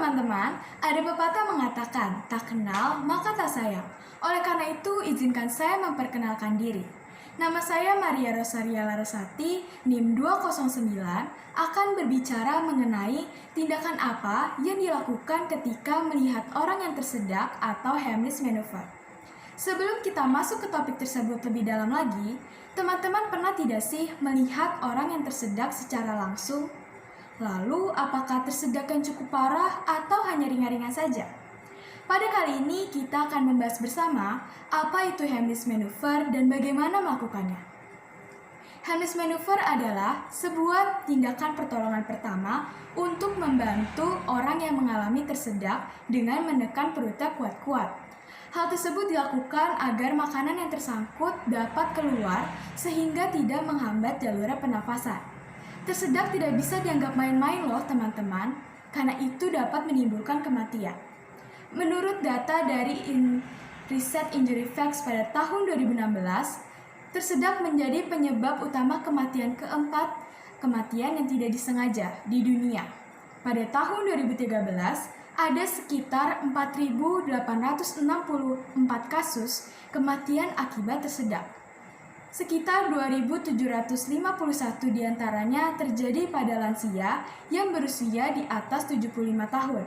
teman-teman, ada pepatah mengatakan, tak kenal maka tak sayang. Oleh karena itu, izinkan saya memperkenalkan diri. Nama saya Maria Rosaria Larasati, NIM 209, akan berbicara mengenai tindakan apa yang dilakukan ketika melihat orang yang tersedak atau Heimlich maneuver. Sebelum kita masuk ke topik tersebut lebih dalam lagi, teman-teman pernah tidak sih melihat orang yang tersedak secara langsung? Lalu, apakah tersedak yang cukup parah atau hanya ringan-ringan saja? Pada kali ini, kita akan membahas bersama apa itu Heimlich maneuver dan bagaimana melakukannya. Heimlich maneuver adalah sebuah tindakan pertolongan pertama untuk membantu orang yang mengalami tersedak dengan menekan perutnya kuat-kuat. Hal tersebut dilakukan agar makanan yang tersangkut dapat keluar sehingga tidak menghambat jalur pernafasan. Tersedak tidak bisa dianggap main-main loh teman-teman, karena itu dapat menimbulkan kematian. Menurut data dari Recent Injury Facts pada tahun 2016, tersedak menjadi penyebab utama kematian keempat, kematian yang tidak disengaja di dunia. Pada tahun 2013, ada sekitar 4.864 kasus kematian akibat tersedak. Sekitar 2.751 diantaranya terjadi pada lansia yang berusia di atas 75 tahun.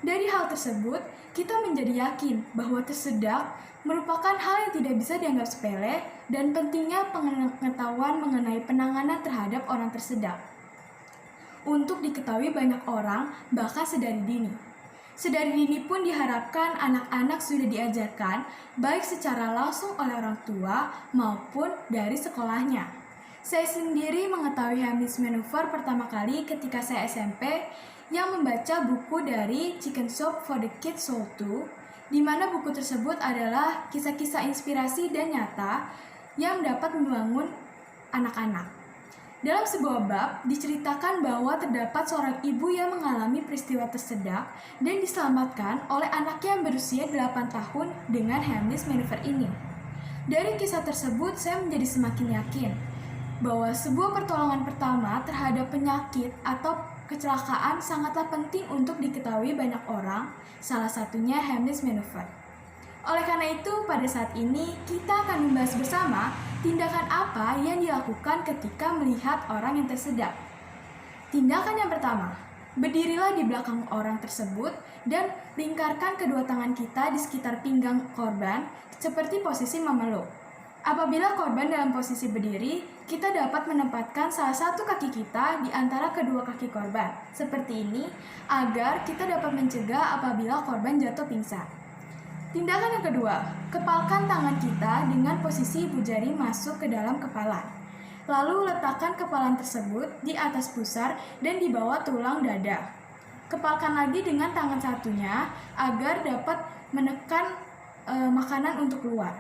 Dari hal tersebut, kita menjadi yakin bahwa tersedak merupakan hal yang tidak bisa dianggap sepele dan pentingnya pengetahuan mengenai penanganan terhadap orang tersedak. Untuk diketahui banyak orang, bahkan sedari dini. Sedari dini pun diharapkan anak-anak sudah diajarkan baik secara langsung oleh orang tua maupun dari sekolahnya. Saya sendiri mengetahui Heimlich maneuver pertama kali ketika saya SMP yang membaca buku dari Chicken Soup for the Kids Soul 2, di mana buku tersebut adalah kisah-kisah inspirasi dan nyata yang dapat membangun anak-anak. Dalam sebuah bab, diceritakan bahwa terdapat seorang ibu yang mengalami peristiwa tersedak dan diselamatkan oleh anaknya yang berusia 8 tahun dengan Heimlich maneuver ini. Dari kisah tersebut, saya menjadi semakin yakin bahwa sebuah pertolongan pertama terhadap penyakit atau kecelakaan sangatlah penting untuk diketahui banyak orang, salah satunya Heimlich maneuver. Oleh karena itu, pada saat ini kita akan membahas bersama tindakan apa yang dilakukan ketika melihat orang yang tersedak. Tindakan yang pertama, berdirilah di belakang orang tersebut dan lingkarkan kedua tangan kita di sekitar pinggang korban seperti posisi memeluk. Apabila korban dalam posisi berdiri, kita dapat menempatkan salah satu kaki kita di antara kedua kaki korban, seperti ini, agar kita dapat mencegah apabila korban jatuh pingsan. Tindakan yang kedua, kepalkan tangan kita dengan posisi ibu jari masuk ke dalam kepala. Lalu letakkan kepalan tersebut di atas pusar dan di bawah tulang dada. Kepalkan lagi dengan tangan satunya agar dapat menekan makanan untuk keluar.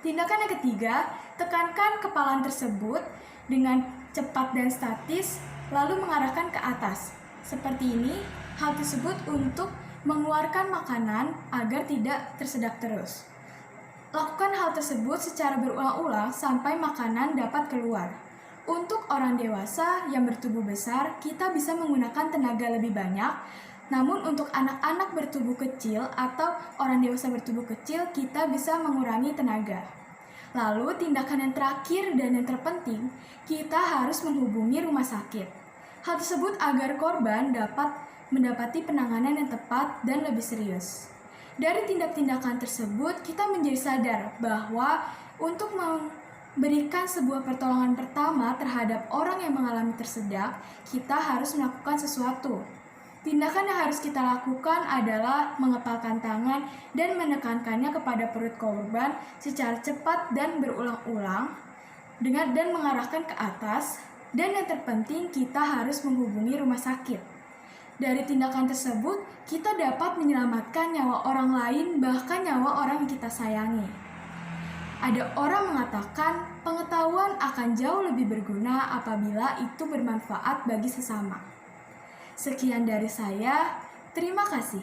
Tindakan yang ketiga, tekankan kepalan tersebut dengan cepat dan statis, lalu mengarahkan ke atas. Seperti ini, hal tersebut untuk mengeluarkan makanan agar tidak tersedak terus. Lakukan hal tersebut secara berulang-ulang sampai makanan dapat keluar. Untuk orang dewasa yang bertubuh besar, kita bisa menggunakan tenaga lebih banyak. Namun untuk anak-anak bertubuh kecil atau orang dewasa bertubuh kecil, kita bisa mengurangi tenaga. Lalu tindakan yang terakhir dan yang terpenting, kita harus menghubungi rumah sakit. Hal tersebut agar korban dapat mendapati penanganan yang tepat dan lebih serius. Dari tindak-tindakan tersebut, kita menjadi sadar bahwa untuk memberikan sebuah pertolongan pertama terhadap orang yang mengalami tersedak, kita harus melakukan sesuatu. Tindakan yang harus kita lakukan adalah mengepalkan tangan dan menekankannya kepada perut korban secara cepat dan berulang-ulang dan mengarahkan ke atas. Dan yang terpenting, kita harus menghubungi rumah sakit. Dari tindakan tersebut, kita dapat menyelamatkan nyawa orang lain, bahkan nyawa orang yang kita sayangi. Ada orang mengatakan, pengetahuan akan jauh lebih berguna apabila itu bermanfaat bagi sesama. Sekian dari saya, terima kasih.